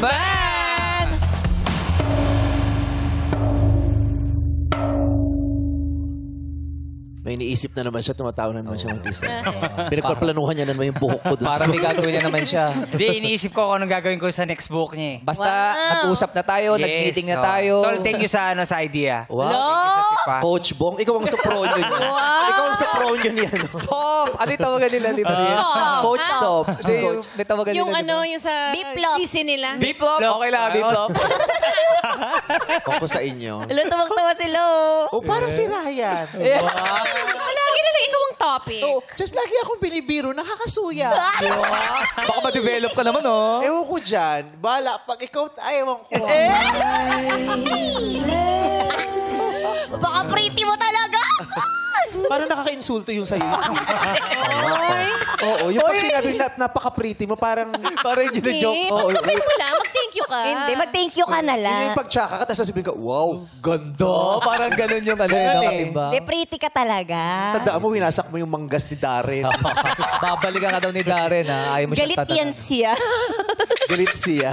Ban! May iniisip na naman siya, tumatawa na naman siya mag-isa. Pinagpaplanuhan niya na naman yung buhok ko dun. Parang may gagawin niya naman siya. Hindi, iniisip ko kung anong gagawin ko sa next book niya. Basta nag-usap na tayo, nag-meeting na tayo. Tol, thank you sa idea. Wow. No! Coach Bong, ikaw ang sopronyo niya. Ikaw ang sopronyo niya. Stop! Ano yung tawagan nila? Coach Stop. Kasi may tawagan nila. Yung ano, yung sa Biplop. GC nila. Biplop? Okay lang, biplop. Ako sa inyo. Alam, tawag-tawa sila. Oh, parang si Ryan. Lagi na lang ikaw ang topic. Oh, just lagi akong binibiro, nakakasuya. Baka ma-develop ka naman, oh. Ewan ko dyan. Bala, pag ikaw, ewan ko. Baka pretty mo talaga. Parang nakaka-insulto yung sa'yo. Oo, yung pag sinabing napaka-pretty mo, parang Parang yun na joke. Oo, Sabihin mo lang, mag-thank you ka. Hindi, mag-thank you ka na lang. yung pagtsaka ka, tapos sasabihin ka, wow, ganda. Oh, parang ganun yung ano yun, nakatimbang. Hindi, pretty ka talaga. Tandaan mo, winasak mo yung manggas ni Darren. Babalikan ka daw ni Darren, ha? Ayaw mo siya Galit yan siya. Galit siya.